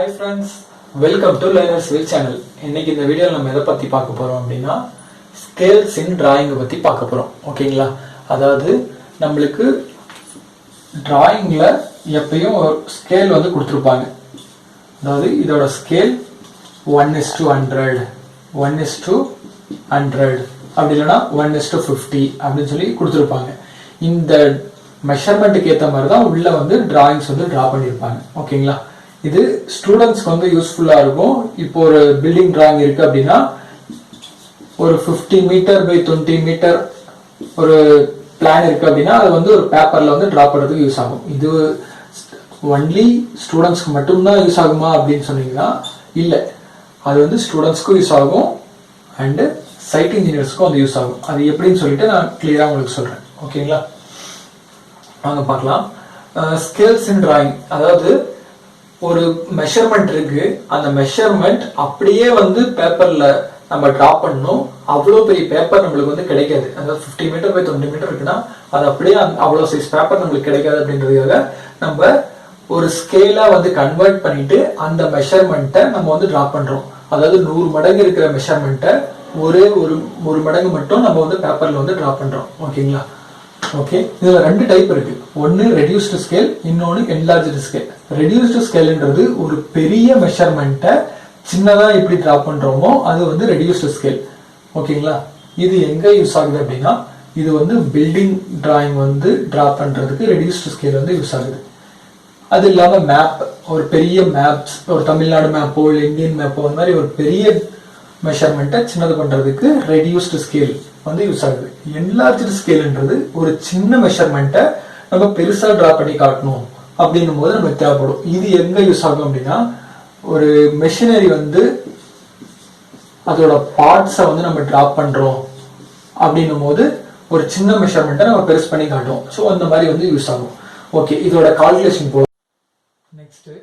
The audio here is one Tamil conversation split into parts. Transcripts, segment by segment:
Hi friends, welcome to Learner's Wheel channel. இன்னைக்கு இந்த வீடியோல நம்ம எதை பத்தி பார்க்க போறோம் அப்படின்னா ஸ்கேல்ஸ் இன் டிராயிங் பத்தி பார்க்க போறோம். ஓகேங்களா? அதாவது நம்மளுக்கு டிராயிங்ல எப்பயும் ஒரு ஸ்கேல் வந்து கொடுத்திருப்பாங்க. அதாவது இதோட ஸ்கேல் 1:100, 1:100 அப்படி இல்லைன்னா 1:50 அப்படின்னு சொல்லி கொடுத்துருப்பாங்க. இந்த மெஷர்மெண்ட்டுக்கு ஏற்ற மாதிரி தான் உள்ள வந்து டிராயிங்ஸ் வந்து டிரா பண்ணியிருப்பாங்க. ஓகேங்களா? இது ஸ்டூடெண்ட்ஸ்க்கு வந்து யூஸ்ஃபுல்லா இருக்கும். இப்போ ஒரு பில்டிங் டிராயிங் இருக்கு அப்படின்னா ஒரு 50 மீட்டர் பை 20 மீட்டர் ஒரு பிளான் இருக்கு அப்படின்னா அது வந்து ஒரு பேப்பர்ல வந்து டிரா பண்றதுக்கு யூஸ் ஆகும். இது ஒன்லி ஸ்டூடெண்ட்ஸ்க்கு மட்டும்தான் யூஸ் ஆகுமா அப்படின்னு சொன்னீங்கன்னா இல்லை, அது வந்து ஸ்டூடெண்ட்ஸ்க்கும் யூஸ் ஆகும் அண்ட் சைட் இன்ஜினியர்ஸ்க்கும் வந்து யூஸ் ஆகும். அது எப்படின்னு சொல்லிட்டு நான் கிளியரா உங்களுக்கு சொல்றேன். ஓகேங்களா? வாங்க பார்க்கலாம். ஸ்கேல்ஸ் இன் டிராயிங், அதாவது ஒரு மெஷர்மெண்ட் இருக்கு, அந்த மெஷர்மெண்ட் அப்படியே வந்து பேப்பர்ல நம்ம டிரா பண்ணணும். அவ்வளோ பெரிய பேப்பர் நம்மளுக்கு வந்து கிடைக்காது. அதாவது 50 மீட்டர் பை 20 மீட்டர் இருக்குன்னா அது அப்படியே அவ்வளோ சைஸ் பேப்பர் நம்மளுக்கு கிடைக்காது. அப்படின்றதுக்காக நம்ம ஒரு ஸ்கேலா வந்து கன்வெர்ட் பண்ணிட்டு அந்த மெஷர்மெண்ட்டை நம்ம வந்து டிரா பண்றோம். அதாவது 100 மடங்கு இருக்கிற மெஷர்மெண்ட்டை ஒரே ஒரு மடங்கு மட்டும் நம்ம வந்து பேப்பர்ல வந்து டிரா பண்றோம். ஓகேங்களா? ஓகே, இதுல ரெண்டு டைப் இருக்கு. ஒன்னு ரெடியூஸ்டு ஸ்கேல், இன்னொன்னு என்லார்ஜ்டு ஸ்கேல். ரெடியூஸ்டு ஸ்கேல்ன்றது ஒரு பெரிய மெஷர்மெண்ட்டை சின்னதா எப்படி டிரா பண்றோமோ அது வந்து ரெடியூஸ்டு ஸ்கேல். ஓகேங்களா? இது எங்க யூஸ் ஆகுது அப்படின்னா இது வந்து பில்டிங் டிராயிங் வந்து டிரா பண்றதுக்கு ரெடியூஸ்டு ஸ்கேல் வந்து யூஸ் ஆகுது. அது இல்லாம மேப், ஒரு பெரிய மேப்ஸ், ஒரு தமிழ்நாடு மேப்போ இல்லை இந்தியன் மேப்போ அந்த மாதிரி ஒரு பெரிய மெஷர்மெண்ட்டை சின்னது பண்றதுக்கு ரெடியூஸ்டு ஸ்கேல் வந்து யூஸ் ஆகுது. என்லார்ஜ்டு ஸ்கேல்ன்றது ஒரு சின்ன மெஷர்மெண்ட்டை நம்ம பெருசா டிரா பண்ணி காட்டணும் அப்படின்னும் போது நமக்கு தேவைப்படும். இது எங்க யூஸ் ஆகும் அப்படின்னா ஒரு மெஷினரி வந்து அதோட பார்ட்ஸை வந்து நம்ம டிரா பண்றோம் அப்படின்னும் போது ஒரு சின்ன மெஷர்மெண்ட்டை நம்ம பெருசு பண்ணி காட்டுவோம். ஸோ அந்த மாதிரி வந்து யூஸ் ஆகும். ஓகே, இதோட கால்குலேஷன் போகும். நெக்ஸ்ட்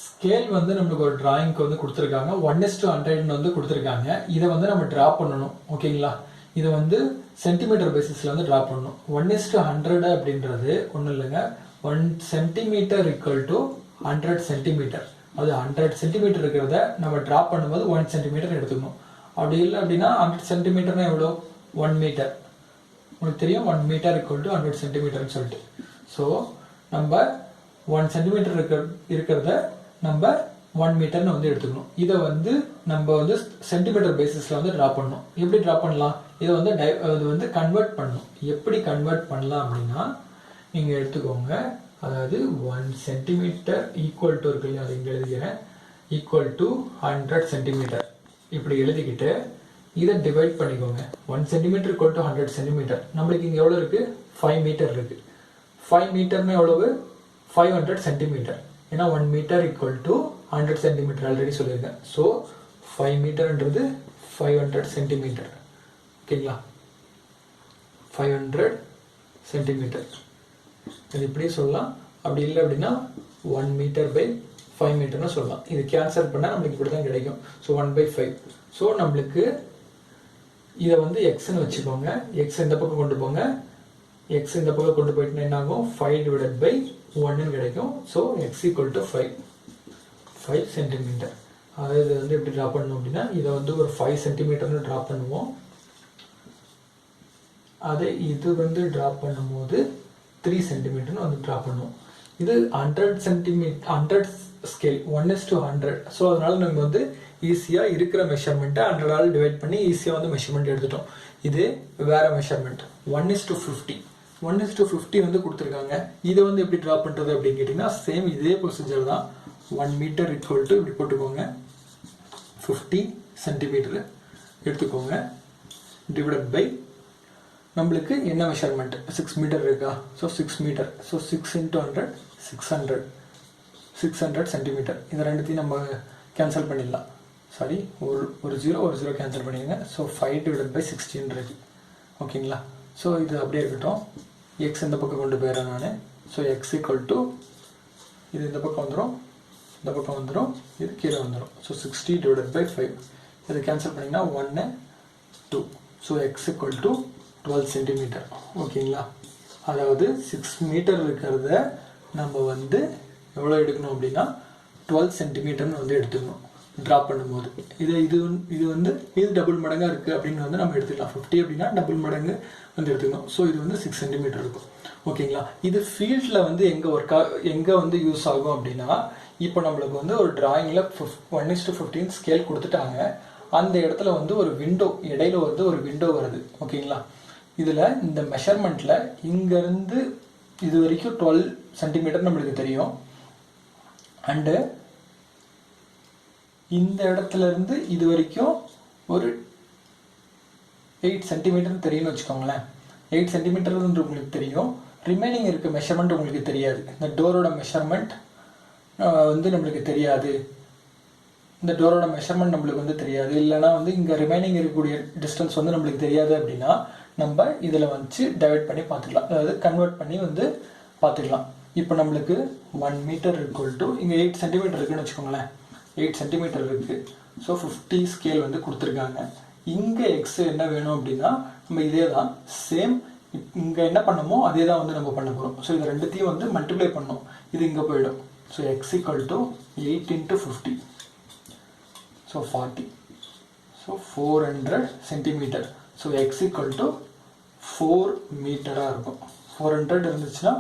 ஸ்கேல் வந்து நம்மளுக்கு ஒரு டிராயிங்க்கு வந்து கொடுத்துருக்காங்க. 1:100 வந்து கொடுத்துருக்காங்க. இதை வந்து நம்ம டிரா பண்ணணும். ஓகேங்களா? இதை வந்து சென்டிமீட்டர் பேசிஸ்ல வந்து டிரா பண்ணணும். 1:100 அப்படின்றது ஒன்றும் இல்லைங்க, 1 சென்டிமீட்டர் ஈக்குவல் டு 100 சென்டிமீட்டர். அது 100 சென்டிமீட்டர் இருக்கிறத நம்ம டிரா பண்ணும்போது 1 சென்டிமீட்டர் எடுத்துக்கணும். அப்படி இல்லை அப்படின்னா 100 சென்டிமீட்டர்னா எவ்வளோ? 1 மீட்டர். உங்களுக்கு தெரியும் 1 மீட்டர் ஈக்குவல் டு 100 சென்டிமீட்டர்னு சொல்லிட்டு. ஸோ நம்ம 1 சென்டிமீட்டர் இருக்கிறத நம்ம 1 மீட்டர்னு வந்து எடுத்துக்கணும். இதை வந்து நம்ம வந்து சென்டிமீட்டர் பேசிஸ்ல வந்து டிரா பண்ணணும். எப்படி டிரா பண்ணலாம்? இதை வந்து இது வந்து கன்வெர்ட் பண்ணணும். எப்படி கன்வெர்ட் பண்ணலாம் அப்படின்னா நீங்க எடுத்துக்கோங்க. அதாவது 1 சென்டிமீட்டர் ஈக்குவல் டு இருக்கு இல்லையா, அது இங்க எழுதிக்கிறேன், ஈக்குவல் டு 100 சென்டிமீட்டர். இப்படி எழுதிக்கிட்டு இதை டிவைட் பண்ணிக்கோங்க. 1 சென்டிமீட்டர் ஈக்குவல் டு 100 சென்டிமீட்டர். நம்மளுக்கு இங்க எவ்வளவு இருக்கு? 5 மீட்டர் இருக்கு. 5 மீட்டர்னா எவ்வளவு? 500 சென்டிமீட்டர். ஏன்னா 1 metre equal to 100 centimetre already சொல்லியிருக்கேன். ஸோ 5 மீட்டர்ன்றது 500 சென்டிமீட்டர். ஓகேங்களா? 500 சென்டிமீட்டர். இது இப்படி சொல்லலாம். அப்படி இல்லை அப்படின்னா 1 மீட்டர் பை 5 மீட்டர்னு சொல்லலாம். இது கேன்சல் பண்ணால் நம்மளுக்கு இப்படி தான் கிடைக்கும். ஸோ 1/5. ஸோ நம்மளுக்கு இதை வந்து எக்ஸ்ன்னு வச்சுக்கோங்க. எக்ஸ் இந்த பக்கம் கொண்டு போங்க. எக்ஸ் இந்த பக்கம் கொண்டு போயிட்டு என்ன ஆகும்? 5/1 கிடைக்கும். So X equal to 5 centimetre. அதாவது இது வந்து எப்படி ட்ரா பண்ணணும் அப்படின்னா இதை வந்து ஒரு 5 சென்டிமீட்டர்னு ட்ரா பண்ணுவோம். அதை இது வந்து ட்ரா பண்ணும்போது 3 சென்டிமீட்டர்னு வந்து ட்ரா பண்ணுவோம். இது 100 சென்டிமீட்டர் 100 ஸ்கேல் 1:100. ஸோ அதனால நம்ம வந்து ஈஸியாக இருக்கிற மெஷர்மெண்ட்டை 100ஆல் டிவைட் பண்ணி ஈஸியாக வந்து மெஷர்மெண்ட் எடுத்துட்டோம். இது வேற மெஷர்மெண்ட் 1:50. 1:50 வந்து கொடுத்துருக்காங்க. இதை வந்து எப்படி ட்ரா பண்ணுறது அப்படின்னு கேட்டிங்கன்னா சேம் இதே ப்ரொசீஜர் தான். 1 மீட்டர் ஈக்குவல் டு இப்படி போட்டுக்கோங்க, 50 சென்டிமீட்டர் எடுத்துக்கோங்க, டிவைடட் பை நம்மளுக்கு என்ன மெஷர்மெண்ட் 6 மீட்டர் இருக்கா? So 6 metre. So 6 × 100 600 centimetre. இதை ரெண்டுத்தையும் நம்ம கேன்சல் பண்ணிடலாம். சாரி, ஒரு ஜீரோ கேன்சல் பண்ணிடுங்க. ஸோ 5/16 இருக்கு. ஓகேங்களா? ஸோ இது அப்படியே இருக்கட்டும். எக்ஸ் இந்த பக்கம் கொண்டு போயிடுறேன் நான். ஸோ எக்ஸ் ஈக்குவல் டு இது இந்த பக்கம் வந்துடும், இந்த பக்கம் வந்துடும், இது கீழே வந்துடும். ஸோ 60/5. இதை கேன்சல் பண்ணிங்கன்னா 1 2. So X equal to 12 centimetre. ஓகேங்களா? அதாவது 6 மீட்டர் இருக்கிறத நம்ம வந்து எவ்வளோ எடுக்கணும் அப்படின்னா 12 சென்டிமீட்டர்னு வந்து எடுத்துக்கணும் ட்ராப் பண்ணும்போது. இது வந்து இது டபுள் மடங்காக இருக்குது அப்படின்னு வந்து நம்ம எடுத்துக்கலாம். 50 அப்படின்னா டபுள் மடங்கு வந்து எடுத்துக்கணும். ஸோ இது வந்து 6 சென்டிமீட்டர் இருக்கும். ஓகேங்களா? இது ஃபீல்டில் வந்து எங்கே வந்து யூஸ் ஆகும் அப்படின்னா, இப்போ நம்மளுக்கு வந்து ஒரு டிராயிங்கில் 1:15 ஸ்கேல் கொடுத்துட்டாங்க. அந்த இடத்துல வந்து ஒரு விண்டோ, இடையில வந்து ஒரு விண்டோ வருது. ஓகேங்களா? இதில் இந்த மெஷர்மெண்ட்டில் இங்கேருந்து இது வரைக்கும் 12 சென்டிமீட்டர் நம்மளுக்கு தெரியும். அண்டு இந்த இடத்துல இருந்து இது வரைக்கும் ஒரு 8 சென்டிமீட்டர் தெரியும்னு வச்சுக்கோங்களேன். 8 சென்டிமீட்டர் உங்களுக்கு தெரியும். ரிமைனிங் இருக்க மெஷர்மெண்ட் உங்களுக்கு தெரியாது. இந்த டோரோட மெஷர்மெண்ட் வந்து நம்மளுக்கு தெரியாது. இந்த டோரோட மெஷர்மெண்ட் நம்மளுக்கு வந்து தெரியாது. இல்லைனா வந்து இங்கே ரிமைனிங் இருக்கக்கூடிய டிஸ்டன்ஸ் வந்து நம்மளுக்கு தெரியாது அப்படின்னா நம்ம இதில் வச்சு டைவர்ட் பண்ணி பார்த்துக்கலாம். அதாவது கன்வெர்ட் பண்ணி வந்து பார்த்துக்கலாம். இப்போ நம்மளுக்கு 1 மீட்டர் ஈக்குவல் டு இங்கே 8 சென்டிமீட்டர் இருக்குன்னு வச்சுக்கோங்களேன். 8 சென்டிமீட்டர் இருக்குது. ஸோ 50 ஸ்கேல் வந்து கொடுத்துருக்காங்க. இங்கே எக்ஸ் என்ன வேணும் அப்படின்னா நம்ம இதே தான் சேம் இங்கே என்ன பண்ணமோ அதே தான் வந்து நம்ம பண்ண போகிறோம். ஸோ இது ரெண்டுத்தையும் வந்து மல்டிப்ளை பண்ணோம். இது இங்கே போயிடும். So X equal to 8 × 50. So 40. So 400 centimetre. So X equal to 4 மீட்டராக இருக்கும். 400 இருந்துச்சுன்னா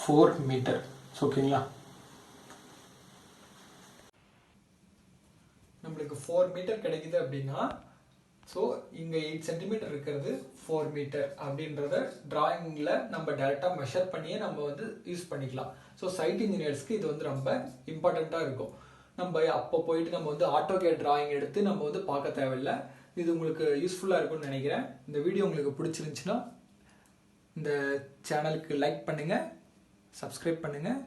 4 மீட்டர். ஸோ ஓகேங்களா? நம்மளுக்கு 4 மீட்டர் கிடைக்குது அப்படின்னா ஸோ இங்கே 8 சென்டிமீட்டர் இருக்கிறது 4 மீட்டர் அப்படின்றத டிராயிங்கில் நம்ம டேரெக்டாக மெஷர் பண்ணியே நம்ம வந்து யூஸ் பண்ணிக்கலாம். ஸோ சைட் இன்ஜினியர்ஸ்க்கு இது வந்து ரொம்ப இம்பார்ட்டண்ட்டாக இருக்கும். நம்ம அப்போ போயிட்டு நம்ம வந்து ஆட்டோகேட் டிராயிங் எடுத்து நம்ம வந்து பார்க்க தேவையில்லை. இது உங்களுக்கு யூஸ்ஃபுல்லாக இருக்கும்னு நினைக்கிறேன். இந்த வீடியோ உங்களுக்கு பிடிச்சிருந்துச்சுன்னா இந்த சேனலுக்கு லைக் பண்ணுங்கள், சப்ஸ்கிரைப் பண்ணுங்கள்,